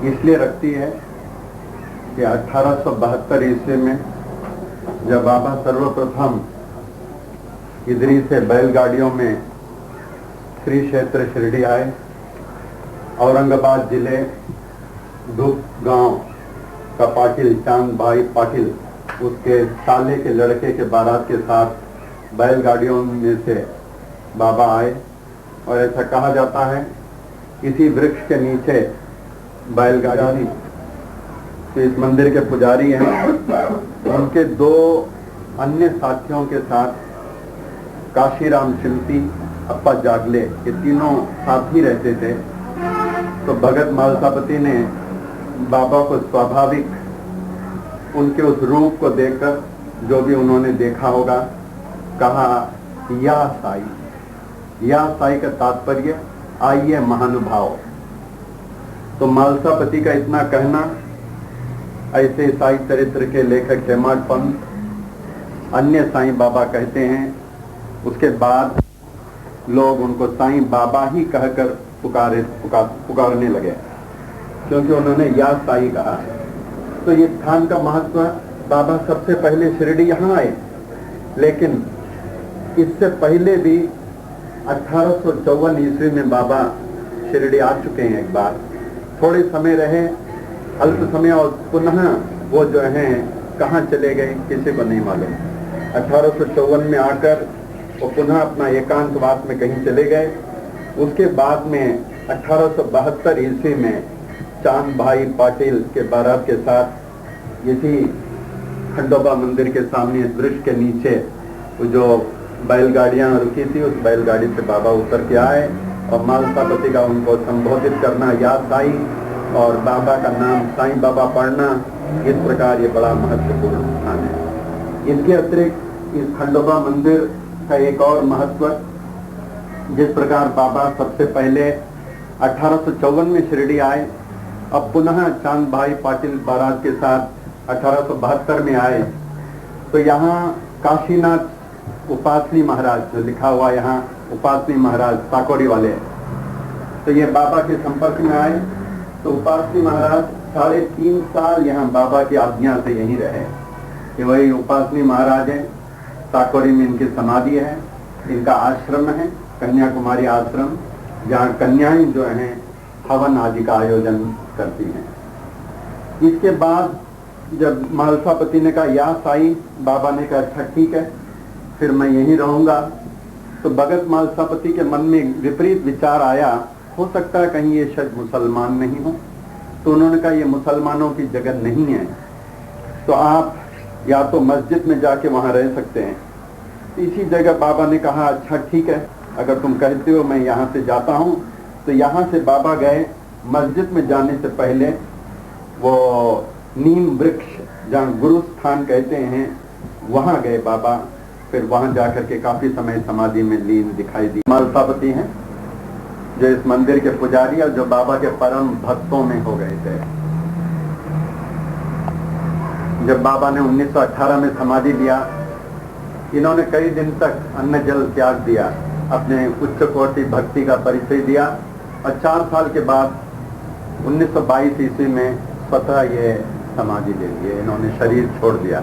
इसलिए रखती है कि 1872 ईस्वी में जब बाबा सर्वप्रथम इधरी से बैलगाड़ियों में श्री क्षेत्र शिरडी आए, औरंगाबाद जिले धूप गांव का पाटिल चांद भाई पाटिल उसके साले के लड़के के बारात के साथ बैलगाड़ियों में से बाबा आए। और ऐसा कहा जाता है इसी वृक्ष के नीचे बैलगाड़ी तो इस मंदिर के पुजारी हैं, उनके दो अन्य साथियों के साथ काशीराम शिल्पी, अप्पा जागले, ये तीनों साथी रहते थे। तो भगत मालसापति ने बाबा को स्वाभाविक उनके उस रूप को देखकर, जो भी उन्होंने देखा होगा, कहा या साई का तात्पर्य आइए महानुभाव। तो मालसापति का इतना कहना, ऐसे साई चरित्र के लेखक हेमाड पंत अन्य साईं बाबा कहते हैं। उसके बाद लोग उनको साईं बाबा ही कहकर पुकारने लगे, क्योंकि उन्होंने या साई कहा है। तो ये स्थान का महत्व, बाबा सबसे पहले शिरडी यहाँ आए, लेकिन इससे पहले भी 1854 ईस्वी में बाबा शिरडी आ चुके हैं एक बार। थोड़े समय रहे, अल्प समय, और पुनः वो जो हैं कहाँ चले गए किसी को नहीं मालूम। 1854 में आकर वो पुनः अपना एकांतवास में कहीं चले गए। उसके बाद में 1872 ईस्वी में चांद भाई पाटिल के बारात के साथ इसी खंडोबा मंदिर के सामने इस वृक्ष के नीचे जो बैलगाड़ियां रुकी थी, उस बैलगाड़ी से बाबा उतर के आए और मालसापति का उनको संबोधित करना या साई और बाबा का नाम साईं बाबा पढ़ना, इस प्रकार ये बड़ा महत्वपूर्ण स्थान है। इसके अतिरिक्त इस खंडोबा मंदिर का एक और महत्व, जिस प्रकार बाबा सबसे पहले 1854 में शिरडी आए, अब पुनः चांद भाई पाटिल बारात के साथ 1872 में आए, तो यहाँ काशीनाथ उपासनी महाराज, जो लिखा हुआ यहाँ उपासनी महाराज साकोरी वाले, तो ये बाबा के संपर्क में आए। तो उपासनी महाराज 3.5 साल यहाँ बाबा की आज्ञा से यहीं रहे। कि वही उपासनी महाराज है, साकोरी में इनकी समाधि है, इनका आश्रम है, कन्याकुमारी आश्रम, जहाँ कन्याएं जो हैं हवन आदि का आयोजन करती हैं। इसके बाद जब मालसापति ने कहा या साई, बाबा ने कहा अच्छा ठीक है, फिर मैं यहीं रहूंगा। तो भगत मालसापति के मन में विपरीत विचार आया, हो सकता है कहीं ये शायद मुसलमान नहीं हो। तो उन्होंने कहा ये मुसलमानों की जगह नहीं है, तो आप या तो मस्जिद में जाके वहाँ रह सकते हैं। इसी जगह बाबा ने कहा अच्छा ठीक है, अगर तुम कहते हो मैं यहाँ से जाता हूँ। तो यहाँ से बाबा गए। मस्जिद में जाने से पहले वो नीम वृक्ष जहाँ गुरु स्थान कहते हैं, वहाँ गए बाबा। फिर वहाँ जाकर के काफी समय समाधि में लीन दिखाई दी। मालसापति हैं जो इस मंदिर के पुजारी और जो बाबा के परम भक्तों में हो गए थे। जब बाबा ने 1918 में समाधि लिया, इन्होंने कई दिन तक अन्न जल त्याग दिया, अपने उच्च कोटि भक्ति का परिचय दिया, और 4 साल के बाद 1922 ईस्वी में स्वतः ये समाधि ले लिए, इन्होंने शरीर छोड़ दिया।